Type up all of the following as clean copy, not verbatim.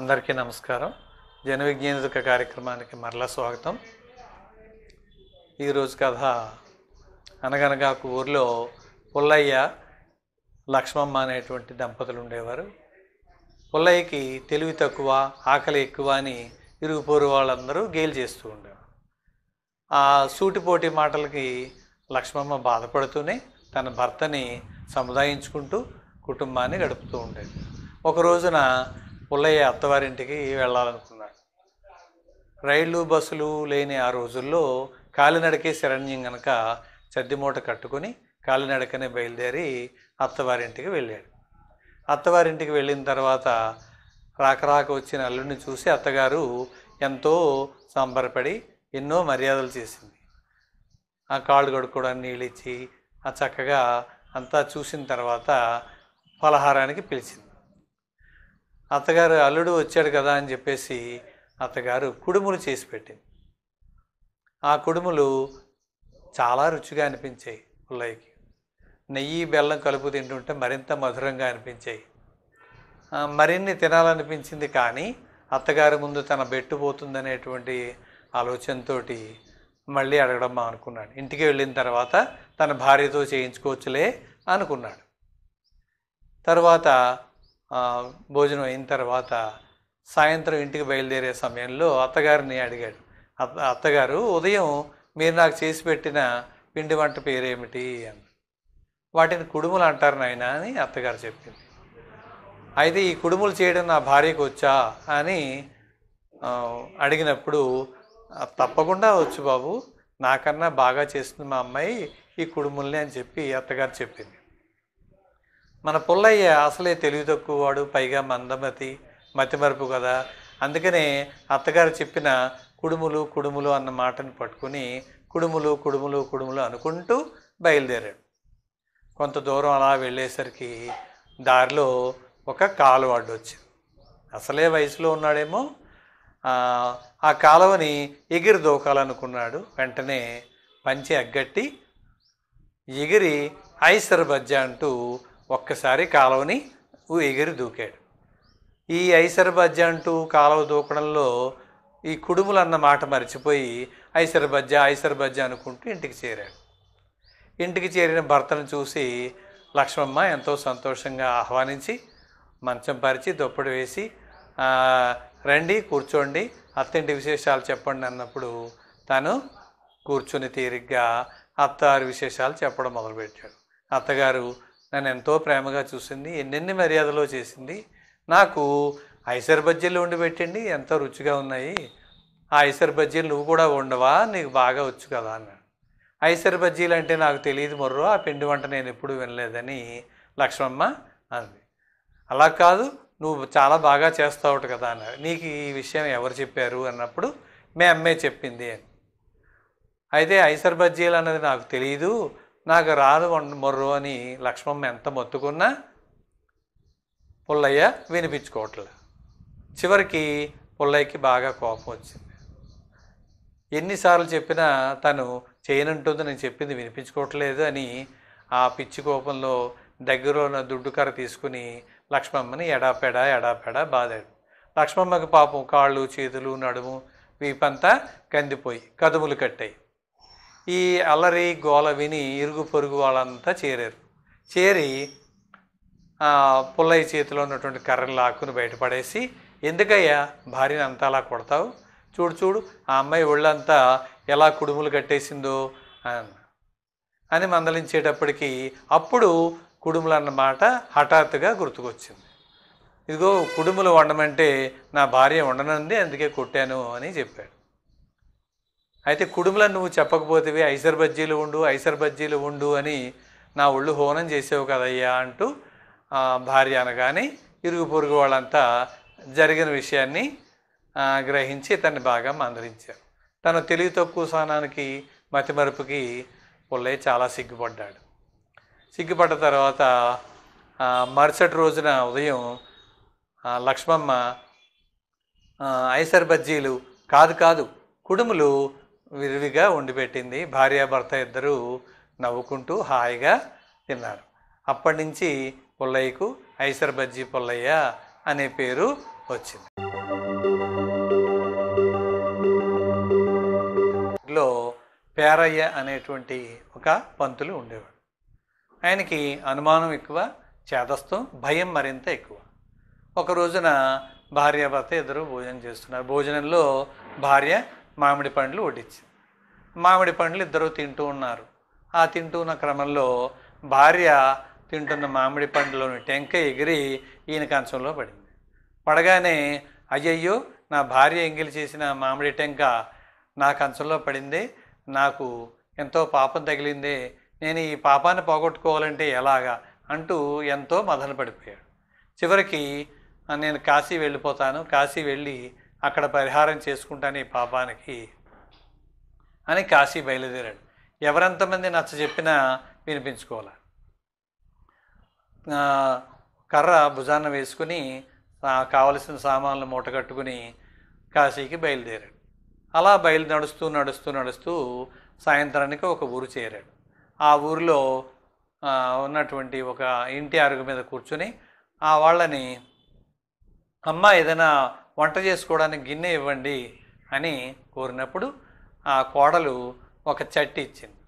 అందరికీ నమస్కారం. జన విజ్ఞానిక కార్యక్రమానికి మరలా స్వాగతం. ఈరోజు కథ అనగనగా ఒక ఊరిలో పుల్లయ్య లక్ష్మమ్మ అనేటువంటి దంపతులు ఉండేవారు. పుల్లయ్యకి తెలివి తక్కువ, ఆకలి ఎక్కువ అని ఇరుగు పొరుగు వాళ్ళందరూ గేలి చేస్తూ ఉండేవారు. ఆ సూటిపోటి మాటలకి లక్ష్మమ్మ బాధపడుతూనే తన భర్తని సముదాయించుకుంటూ కుటుంబాన్ని గడుపుతూ ఉండేది. ఒక రోజున పుల్లయ్య అత్తవారింటికి వెళ్ళాలనుకున్నాడు. రైళ్ళు బస్సులు లేని ఆ రోజుల్లో కాలినడకే శరణ్యం గనక చద్దిమూట కట్టుకుని కాలినడకనే బయలుదేరి అత్తవారింటికి వెళ్ళాడు. అత్తవారింటికి వెళ్ళిన తర్వాత రాక వచ్చిన అల్లుడిని చూసి అత్తగారు ఎంతో సంబరపడి ఎన్నో మర్యాదలు చేసింది. ఆ కాళ్ళు కడుక్కోవడానికి నీళ్ళు ఇచ్చి ఆ చక్కగా అంతా చూసిన తర్వాత పలహారానికి పిలిచింది. అత్తగారు అల్లుడు వచ్చాడు కదా అని చెప్పేసి అత్తగారు కుడుములు చేసి పెట్టింది. ఆ కుడుములు చాలా రుచిగా అనిపించాయి పుల్లయ్యకి. నెయ్యి బెల్లం కలుపు తింటుంటే మరింత మధురంగా అనిపించాయి. మరిన్ని తినాలనిపించింది. కానీ అత్తగారి ముందు తన బెట్టు పోతుందనేటువంటి ఆలోచనతో మళ్ళీ అడగడం అనుకున్నాడు. ఇంటికి వెళ్ళిన తర్వాత తన భార్యతో చేయించుకోవచ్చులే అనుకున్నాడు. తర్వాత భోజనం అయిన తర్వాత సాయంత్రం ఇంటికి బయలుదేరే సమయంలో అత్తగారిని అడిగాడు. అత్తగారు, ఉదయం మీరు నాకు చేసి పెట్టిన పిండి వంట పేరేమిటి అని. వాటిని కుడుములు అంటారు నాయన అని అత్తగారు చెప్పింది. అయితే ఈ కుడుములు చేయడం నా భార్యకు వచ్చా అని అడిగినప్పుడు తప్పకుండా వచ్చు బాబు, నాకన్నా బాగా చేస్తుంది మా అమ్మాయి ఈ కుడుముల్ని అని చెప్పి అత్తగారు చెప్పింది. మన పుల్లయ్య అసలే తెలివి తక్కువ వాడు, పైగా మందమతి, మతిమరుపు కదా. అందుకనే అత్తగారు చెప్పిన కుడుములు కుడుములు అన్న మాటను పట్టుకుని కుడుములు కుడుములు కుడుములు అనుకుంటూ బయలుదేరాడు. కొంత దూరం అలా వెళ్ళేసరికి దారిలో ఒక కాలువ అడ్డు వచ్చింది. అసలే వయసులో ఉన్నాడేమో. ఆ కాలువని ఎగిరి దూకాలనుకున్నాడు. వెంటనే పంచి అగ్గట్టి ఎగిరి ఐసర్ బజ్జ అంటూ ఒక్కసారి కాలువని ఎగిరి దూకాడు. ఈ ఐసర్ బజ్జ అంటూ కాలువ దూకడంలో ఈ కుడుములు అన్న మాట మరిచిపోయి ఐసర్ బజ్జ అనుకుంటూ ఇంటికి చేరాడు. ఇంటికి చేరిన భర్తను చూసి లక్ష్మమ్మ ఎంతో సంతోషంగా ఆహ్వానించి మంచం పరిచి దుప్పటి వేసి రండి కూర్చోండి, అత్తింటి విశేషాలు చెప్పండి అన్నప్పుడు తను కూర్చుని తీరిగ్గా అత్తారి విశేషాలు చెప్పడం మొదలుపెట్టాడు. అత్తగారు నన్ను ఎంతో ప్రేమగా చూసింది, ఎన్నెన్ని మర్యాదలో చేసింది, నాకు ఐసర్ బజ్జీలు వండి పెట్టండి, ఎంతో రుచిగా ఉన్నాయి. ఆ ఐసర్ బజ్జీలు నువ్వు కూడా వండవా, నీకు బాగా వచ్చు కదా అన్నాడు. ఐసర్ బజ్జీలు అంటే నాకు తెలియదు మొర్రో, ఆ పిండి వంట నేను ఎప్పుడూ వినలేదని లక్ష్మమ్మ అంది. అలా కాదు, నువ్వు చాలా బాగా చేస్తావుట కదా అన్నాడు. నీకు ఈ విషయం ఎవరు చెప్పారు అన్నప్పుడు మీ అమ్మే చెప్పింది అని. అయితే ఐసర్ బజ్జీలు అన్నది నాకు తెలియదు, నాకు రాదు మొర్రో అని లక్ష్మమ్మ ఎంత మొత్తుకున్నా పుల్లయ్య వినిపించుకోవట్లే. చివరికి పుల్లయ్యకి బాగా కోపం వచ్చింది. ఎన్నిసార్లు చెప్పినా తను చేయనంటుంది, నేను చెప్పింది వినిపించుకోవట్లేదు అని ఆ పిచ్చి కోపంలో దగ్గరలో ఉన్న దుడ్డుకర్ర తీసుకుని లక్ష్మమ్మని ఎడాపెడా బాదాడు. లక్ష్మమ్మకి పాపం కాళ్ళు చేతులు నడుము వీపంతా కందిపోయి కదుములు కట్టాయి. ఈ అల్లరి గోల విని ఇరుగు పొరుగు వాళ్ళంతా చేరి పుల్లయ్య చేతిలో ఉన్నటువంటి కర్రలు లాక్కుని బయటపడేసి, ఎందుకయ్యా భార్యని అంతా అలా కొడతావు, చూడు ఆ అమ్మాయి ఒళ్ళంతా ఎలా కుడుములు కట్టేసిందో అని మందలించేటప్పటికి అప్పుడు కుడుములు అన్నమాట హఠాత్తుగా గుర్తుకొచ్చింది. ఇదిగో కుడుములు వండమంటే నా భార్య వండనంది, అందుకే కొట్టాను అని చెప్పాడు. అయితే కుడుములను నువ్వు చెప్పకపోతేవి ఐసర్ బజ్జీలు ఉండు అని నా ఒళ్ళు హోనం చేసావు కదయ్యా అంటూ భార్య అనగానే ఇరుగు పొరుగు వాళ్ళంతా జరిగిన విషయాన్ని గ్రహించి తన్ని బాగా మందలించారు. తన తెలివి తక్కువ స్థానానికి మతిమరుపుకి పుల్లయ్య చాలా సిగ్గుపడ్డాడు. సిగ్గుపడ్డ తర్వాత మరుసటి రోజున ఉదయం లక్ష్మమ్మ ఐసర్ బజ్జీలు కాదు కుడుములు విరివిగా వండిపెట్టింది. భార్యాభర్త ఇద్దరూ నవ్వుకుంటూ హాయిగా తిన్నారు. అప్పటి నుంచి పుల్లయ్యకు ఐసర్ బజ్జీ పుల్లయ్య అనే పేరు వచ్చింది. పేరయ్య అనేటువంటి ఒక పంతులు ఉండేవాడు. ఆయనకి అనుమానం ఎక్కువ, చేదస్తం, భయం మరింత ఎక్కువ. ఒక రోజున భార్యాభర్త ఇద్దరు భోజనం చేస్తున్నారు. భోజనంలో భార్య మామిడి పండ్లు వడ్డించింది. మామిడి పండ్లు ఇద్దరు తింటూ ఉన్నారు. ఆ తింటూ ఉన్న క్రమంలో భార్య తింటున్న మామిడి పండులోని టెంక ఎగిరి ఈయన కంచంలో పడింది. పడగానే అయ్యయ్యో, నా భార్య ఎంగిలి చేసిన మామిడి టెంక నా కంచంలో పడింది, నాకు ఎంతో పాపం తగిలిందే, నేను ఈ పాపాన్ని పోగొట్టుకోవాలంటే ఎలాగా అంటూ ఎంతో మదన పడిపోయాడు. చివరికి నేను కాశీ వెళ్ళిపోతాను, కాశీ వెళ్ళి అక్కడ పరిహారం చేసుకుంటాను ఈ పాపానికి అని కాశీ బయలుదేరాడు. ఎవరెంతమంది నచ్చ చెప్పినా వినిపించుకోవాలి. కర్ర భుజాన వేసుకుని కావలసిన సామాన్లు మూట కట్టుకుని కాశీకి బయలుదేరాడు. అలా నడుస్తూ నడుస్తూ నడుస్తూ సాయంత్రానికి ఒక ఊరు చేరాడు. ఆ ఊరిలో ఉన్నటువంటి ఒక ఇంటి అరుగు మీద కూర్చుని ఆ వాళ్ళని, అమ్మ ఏదైనా వంట చేసుకోవడానికి గిన్నె ఇవ్వండి అని కోరినప్పుడు ఆ కోడలు ఒక చట్టి ఇచ్చింది.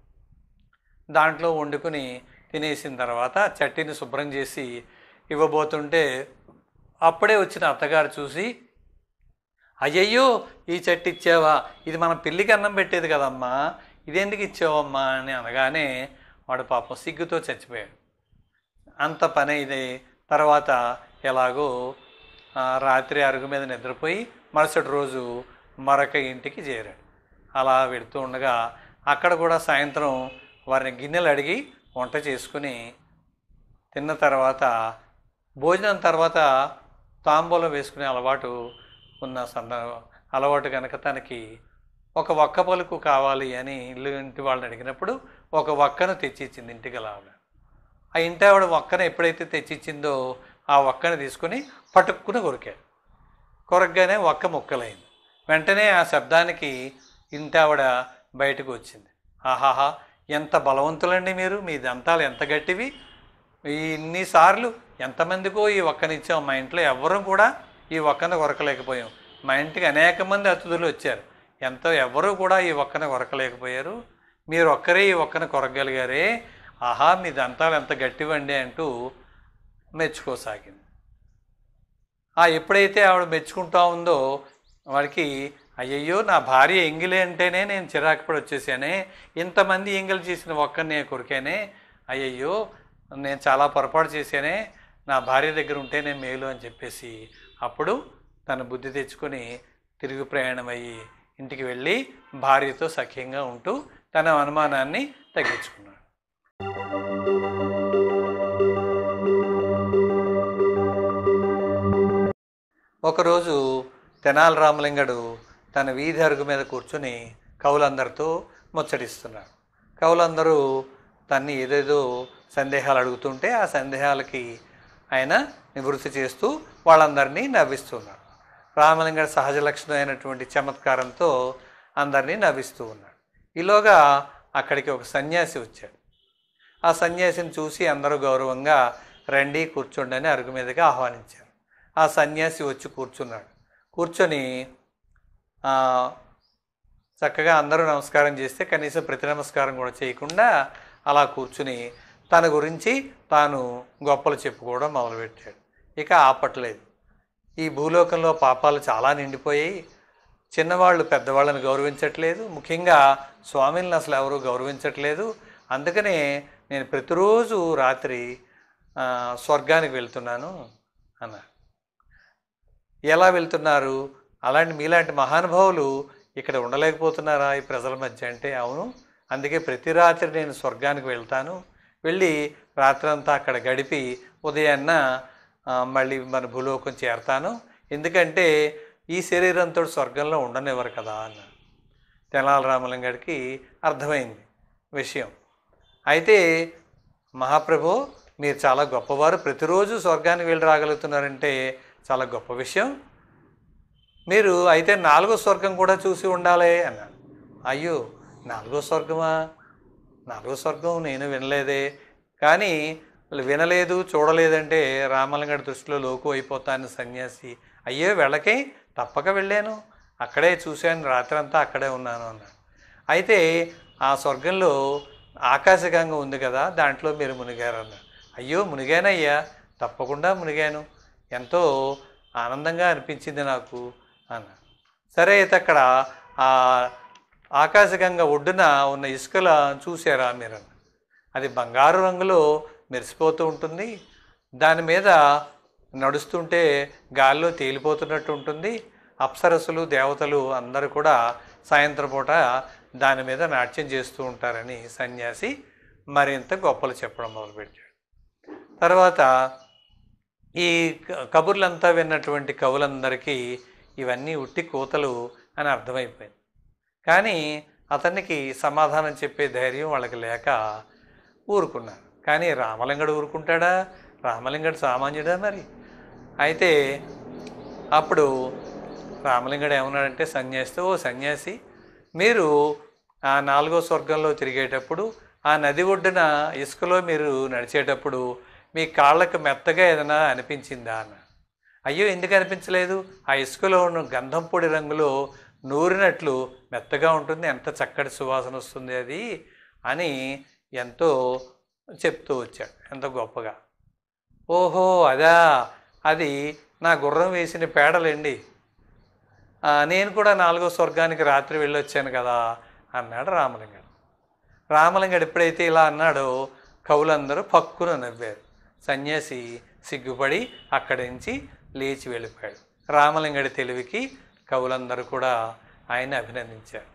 దాంట్లో వండుకుని తినేసిన తర్వాత చట్టీని శుభ్రం చేసి ఇవ్వబోతుంటే అప్పుడే వచ్చిన అత్తగారు చూసి, అయ్యయ్యో ఈ చట్టి ఇచ్చావా, ఇది మన పిల్లికి అన్నం పెట్టేది కదమ్మా, ఇదెందుకు ఇచ్చావమ్మా అని అనగానే వాడు పాపం సిగ్గుతో చచ్చిపోయాడు. అంత పని ఇది. తర్వాత ఎలాగో రాత్రి అరుగు మీద నిద్రపోయి మరుసటి రోజు మరొక ఇంటికి చేరాడు. అలా వెళుతూ ఉండగా అక్కడ కూడా సాయంత్రం వారిని గిన్నెలు అడిగి వంట చేసుకుని తిన్న తర్వాత, భోజనం తర్వాత తాంబూలం వేసుకునే అలవాటు ఉన్న అలవాటు కనుక తనకి ఒక వక్క పలుకు కావాలి అని ఇంటి వాళ్ళని అడిగినప్పుడు ఒక వక్కను తెచ్చిచ్చింది ఇంటికి. అలా ఆ ఇంటి ఆవిడ వక్కను ఎప్పుడైతే తెచ్చిచ్చిందో ఆ వక్కను తీసుకుని పట్టుకుని కొరికాడు. కొరకగానే వక్క ముక్కలైంది. వెంటనే ఆ శబ్దానికి ఇంటి ఆవిడ బయటకు వచ్చింది. ఆహాహా, ఎంత బలవంతులండి మీరు, మీ దంతాలు ఎంత గట్టివి, ఇన్నిసార్లు ఎంతమందికో ఈ వక్కనిచ్చాం, మా ఇంట్లో ఎవ్వరూ కూడా ఈ వక్కను కొరకలేకపోయాం, మా ఇంటికి అనేక మంది అతిథులు వచ్చారు, ఎవ్వరూ కూడా ఈ వక్కను కొరకలేకపోయారు, మీరు ఒక్కరే ఈ వక్కను కొరకగలిగారే, ఆహా మీ దంతాలు ఎంత గట్టివండి అంటూ మెచ్చుకోసాగింది. ఎప్పుడైతే ఆవిడ మెచ్చుకుంటా ఉందో వాడికి, అయ్యయ్యో నా భార్య ఎంగిలి అంటేనే నేను చిరాకు పడి వచ్చేసానే, ఇంతమంది ఎంగిలి చేసిన ఒక్కని నేను కొరికానే, అయ్యయ్యో నేను చాలా పొరపాటు చేశానే, నా భార్య దగ్గర ఉంటేనే మేలు అని చెప్పేసి అప్పుడు తన బుద్ధి తెచ్చుకొని తిరుగు ప్రయాణం అయ్యి ఇంటికి వెళ్ళి భార్యతో సఖ్యంగా ఉంటూ తన అనుమానాన్ని తగ్గించుకున్నాడు. ఒకరోజు తెనాలి రామలింగడు తన వీధి అరుగు మీద కూర్చుని కవులందరితో ముచ్చటిస్తున్నాడు. కవులందరూ తన్ని ఏదేదో సందేహాలు అడుగుతుంటే ఆ సందేహాలకి ఆయన నివృత్తి చేస్తూ వాళ్ళందరినీ నవ్విస్తున్నాడు. రామలింగడు సహజ లక్షణమైనటువంటి చమత్కారంతో అందరినీ నవ్విస్తూ ఉన్నాడు. ఈలోగా అక్కడికి ఒక సన్యాసి వచ్చాడు. ఆ సన్యాసిని చూసి అందరూ గౌరవంగా రండి కూర్చోండి అని అరుగు మీదకి ఆహ్వానించారు. ఆ సన్యాసి వచ్చి కూర్చున్నాడు. కూర్చొని చక్కగా అందరూ నమస్కారం చేస్తే కనీసం ప్రతి నమస్కారం కూడా చేయకుండా అలా కూర్చుని తన గురించి తాను గొప్పలు చెప్పుకోవడం మొదలుపెట్టాడు. ఇక ఆపట్లేదు. ఈ భూలోకంలో పాపాలు చాలా నిండిపోయి చిన్నవాళ్ళు పెద్దవాళ్ళని గౌరవించట్లేదు, ముఖ్యంగా స్వామిని అసలు ఎవరు గౌరవించట్లేదు, అందుకనే నేను ప్రతిరోజు రాత్రి స్వర్గానికి వెళ్తున్నాను అన్నారు. ఎలా వెళ్తున్నారు, అలాంటి మీలాంటి మహానుభావులు ఇక్కడ ఉండలేకపోతున్నారా ఈ ప్రజల మధ్య అంటే, అవును అందుకే ప్రతి రాత్రి నేను స్వర్గానికి వెళ్తాను, వెళ్ళి రాత్రంతా అక్కడ గడిపి ఉదయాన్న మళ్ళీ మన భూలోకం చేరతాను, ఎందుకంటే ఈ శరీరంతో స్వర్గంలో ఉండనివ్వరు కదా అన్న. తెనాలి రామలింగడికి అర్థమైంది విషయం. అయితే మహాప్రభు మీరు చాలా గొప్పవారు, ప్రతిరోజు స్వర్గానికి వెళ్ళి రాగలుగుతున్నారంటే చాలా గొప్ప విషయం, మీరు అయితే 4వ స్వర్గం కూడా చూసి ఉండాలి అన్నాడు. అయ్యో 4వ స్వర్గమా, 4వ స్వర్గం నేను వినలేదే, కానీ వినలేదు చూడలేదంటే రామలింగడి దృష్టిలో లోకు అయిపోతాను సన్యాసి. అయ్యో వెళ్ళకే, తప్పక వెళ్ళాను, అక్కడే చూశాను, రాత్రి అంతా అక్కడే ఉన్నాను అన్నాడు. అయితే ఆ స్వర్గంలో ఆకాశగంగ ఉంది కదా, దాంట్లో మీరు మునిగారన్నారు. అయ్యో మునిగానయ్యా, తప్పకుండా మునిగాను, ఎంతో ఆనందంగా అనిపించింది నాకు అన్న. సరే అయితే అక్కడ ఆ ఆకాశగంగ ఒడ్డున ఉన్న ఇసుకల చూసారా మీరు? అది బంగారు రంగులో మెరిసిపోతూ ఉంటుంది, దాని మీద నడుస్తుంటే గాల్లో తేలిపోతున్నట్టు ఉంటుంది. అప్సరస్సులు దేవతలు అందరూ కూడా సాయంత్రం పూట దాని మీద నాట్యం చేస్తూ ఉంటారని సన్యాసి మరింత గొప్పలు చెప్పడం మొదలుపెట్టాడు. తర్వాత ఈ కబుర్లంతా విన్నటువంటి కవులందరికీ ఇవన్నీ ఉట్టి కూతలు అని అర్థమైపోయింది. కానీ అతనికి సమాధానం చెప్పే ధైర్యం వాళ్ళకి లేక ఊరుకున్నారు. కానీ రామలింగడు ఊరుకుంటాడా? రామలింగడు సామాన్యుడా మరి? అయితే అప్పుడు రామలింగడు ఏమన్నాడంటే సన్యాసితో, ఓ సన్యాసి, మీరు ఆ 4వ స్వర్గంలో తిరిగేటప్పుడు ఆ నది ఒడ్డున ఇసుకలో మీరు నడిచేటప్పుడు మీ కాళ్ళకు మెత్తగా ఏదైనా అనిపించిందా అన్న. అయ్యో ఎందుకు అనిపించలేదు, ఆ ఇసుకలో ఉన్న గంధం పొడి రంగులో నూరినట్లు మెత్తగా ఉంటుంది, ఎంత చక్కటి సువాసన వస్తుంది అది అని ఎంతో చెప్తూ వచ్చాడు, ఎంతో గొప్పగా. ఓహో అదా, అది నా గుర్రం వేసిన పేడలండి, నేను కూడా 4వ స్వర్గానికి రాత్రి వెళ్ళొచ్చాను కదా అన్నాడు రామలింగడు. రామలింగడు ఎప్పుడైతే ఇలా అన్నాడో కవులందరూ పక్కున నవ్వారు. సన్యాసి సిగ్గుపడి అక్కడి నుంచి లేచి వెళ్ళిపోయాడు. రామలింగడి తెలివికి కవులందరూ కూడా ఆయన అభినందించారు.